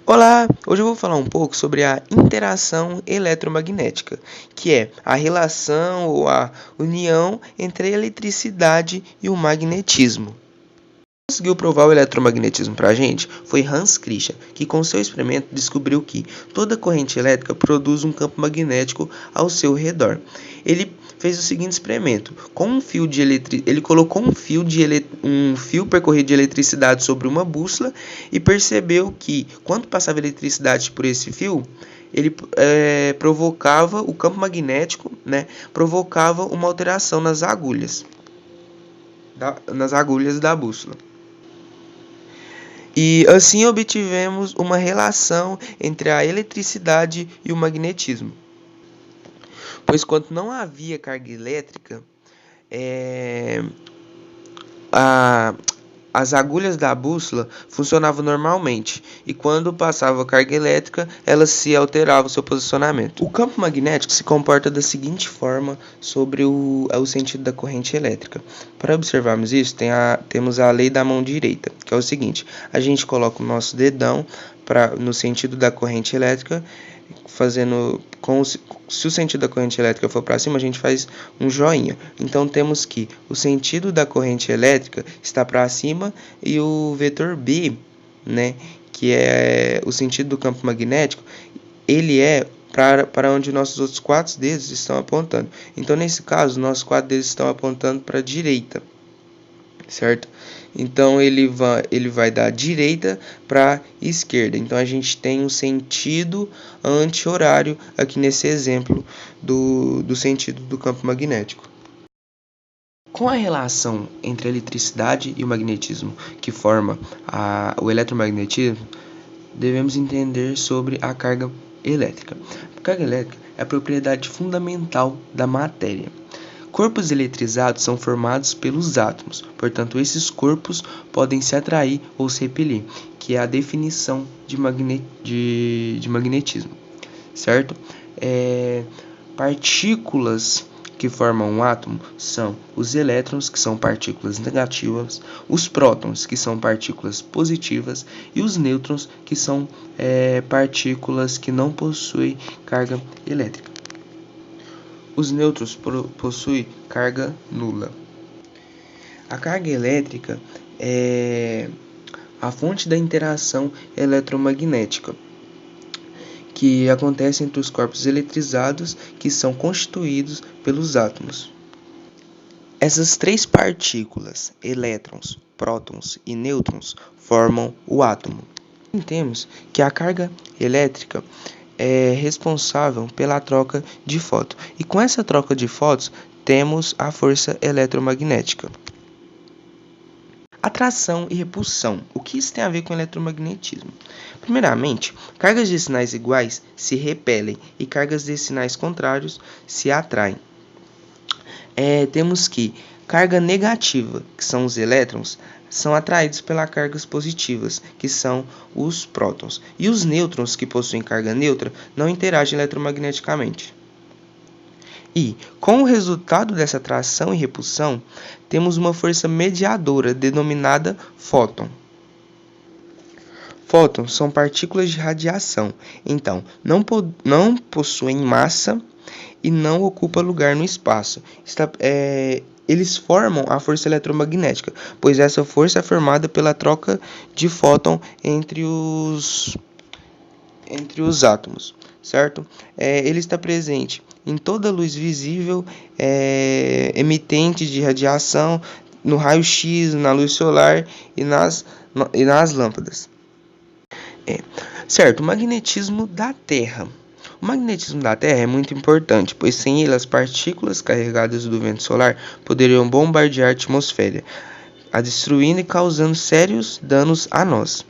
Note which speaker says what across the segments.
Speaker 1: Olá, hoje eu vou falar um pouco sobre a interação eletromagnética, que é a relação ou a união entre a eletricidade e o magnetismo. Quem conseguiu provar o eletromagnetismo para a gente foi Hans Christian, que com seu experimento descobriu que toda corrente elétrica produz um campo magnético ao seu redor. Ele fez o seguinte experimento: com um fio de ele colocou um fio percorrido de eletricidade sobre uma bússola e percebeu que quando passava eletricidade por esse fio, ele provocava o campo magnético, provocava uma alteração nas agulhas da bússola. E assim obtivemos uma relação entre a eletricidade e o magnetismo. Pois quando não havia carga elétrica, as agulhas da bússola funcionavam normalmente, e quando passava carga elétrica, elas se alteravam o seu posicionamento. O campo magnético se comporta da seguinte forma sobre o sentido da corrente elétrica. Para observarmos isso, temos a lei da mão direita, que é o seguinte: a gente coloca o nosso dedão no sentido da corrente elétrica, se o sentido da corrente elétrica for para cima, a gente faz um joinha. Então temos que o sentido da corrente elétrica está para cima e o vetor B, que é o sentido do campo magnético, ele é para onde nossos outros 4 dedos estão apontando. Então nesse caso, nossos 4 dedos estão apontando para a direita, certo? Então ele vai da direita para esquerda. Então a gente tem um sentido anti-horário aqui nesse exemplo do sentido do campo magnético. Com a relação entre a eletricidade e o magnetismo que forma o eletromagnetismo, devemos entender sobre a carga elétrica. A carga elétrica é a propriedade fundamental da matéria. Corpos eletrizados são formados pelos átomos, portanto esses corpos podem se atrair ou se repelir, que é a definição de magnetismo, certo? Partículas que formam um átomo são os elétrons, que são partículas negativas, os prótons, que são partículas positivas, e os nêutrons, que são partículas que não possuem carga elétrica. Os nêutrons possuem carga nula. A carga elétrica é a fonte da interação eletromagnética que acontece entre os corpos eletrizados, que são constituídos pelos átomos. Essas 3 partículas, elétrons, prótons e nêutrons, formam o átomo. Temos que a carga elétrica é responsável pela troca de fótons. E com essa troca de fótons, temos a força eletromagnética. Atração e repulsão. O que isso tem a ver com eletromagnetismo? Primeiramente, cargas de sinais iguais se repelem e cargas de sinais contrários se atraem. Temos que carga negativa, que são os elétrons, são atraídos pelas cargas positivas, que são os prótons. E os nêutrons, que possuem carga neutra, não interagem eletromagneticamente. E, com o resultado dessa atração e repulsão, temos uma força mediadora denominada fóton. Fótons são partículas de radiação, então não possuem massa e não ocupam lugar no espaço. Eles formam a força eletromagnética, pois essa força é formada pela troca de fóton entre os átomos, certo? Ele está presente em toda luz visível, emitente de radiação, no raio-x, na luz solar e nas lâmpadas. Certo, o magnetismo da Terra. O magnetismo da Terra é muito importante, pois sem ele as partículas carregadas do vento solar poderiam bombardear a atmosfera, a destruindo e causando sérios danos a nós.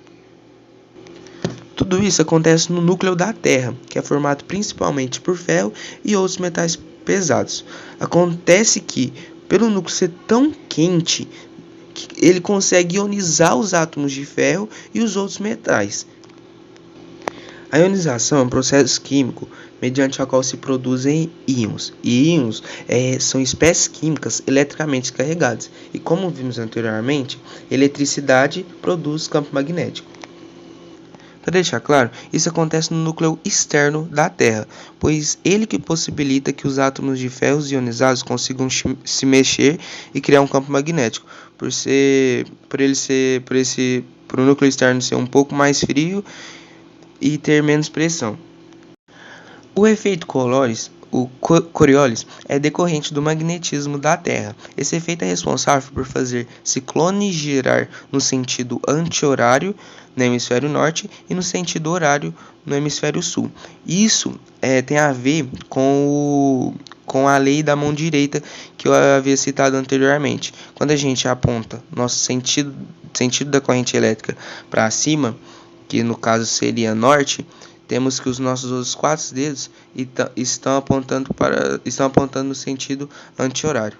Speaker 1: Tudo isso acontece no núcleo da Terra, que é formado principalmente por ferro e outros metais pesados. Acontece que, pelo núcleo ser tão quente, ele consegue ionizar os átomos de ferro e os outros metais. A ionização é um processo químico mediante o qual se produzem íons. E íons são espécies químicas eletricamente carregadas. E como vimos anteriormente, eletricidade produz campo magnético. Para deixar claro, isso acontece no núcleo externo da Terra, pois ele que possibilita que os átomos de ferro ionizados consigam se mexer e criar um campo magnético, por o núcleo externo ser um pouco mais frio e ter menos pressão. O efeito Coriolis é decorrente do magnetismo da Terra. Esse efeito é responsável por fazer ciclones girar no sentido anti-horário no hemisfério norte e no sentido horário no hemisfério sul. Isso tem a ver com a lei da mão direita que eu havia citado anteriormente. Quando a gente aponta nosso sentido da corrente elétrica para cima, que no caso seria norte, temos que os nossos 4 dedos estão apontando no sentido anti-horário.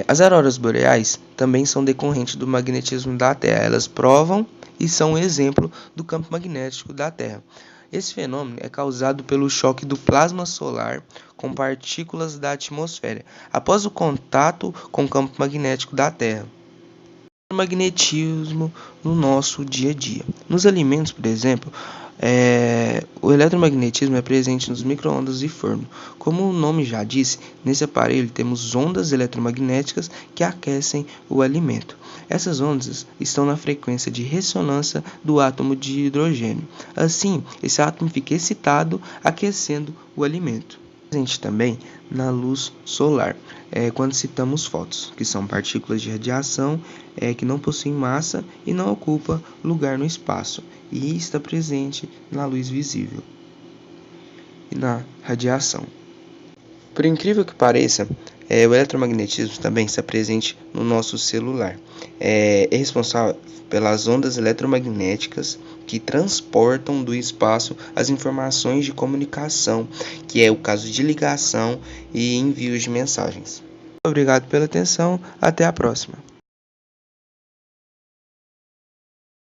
Speaker 1: As auroras boreais também são decorrentes do magnetismo da Terra. Elas provam e são um exemplo do campo magnético da Terra. Esse fenômeno é causado pelo choque do plasma solar com partículas da atmosfera após o contato com o campo magnético da Terra. Magnetismo no nosso dia a dia. Nos alimentos, por exemplo, o eletromagnetismo é presente nos micro-ondas e forno. Como o nome já disse, nesse aparelho temos ondas eletromagnéticas que aquecem o alimento. Essas ondas estão na frequência de ressonância do átomo de hidrogênio. Assim, esse átomo fica excitado, aquecendo o alimento. Presente também na luz solar, quando citamos fótons, que são partículas de radiação que não possuem massa e não ocupam lugar no espaço, e está presente na luz visível e na radiação. Por incrível que pareça, o eletromagnetismo também está presente no nosso celular. É responsável pelas ondas eletromagnéticas que transportam do espaço as informações de comunicação, que é o caso de ligação e envio de mensagens. Obrigado pela atenção, até a próxima.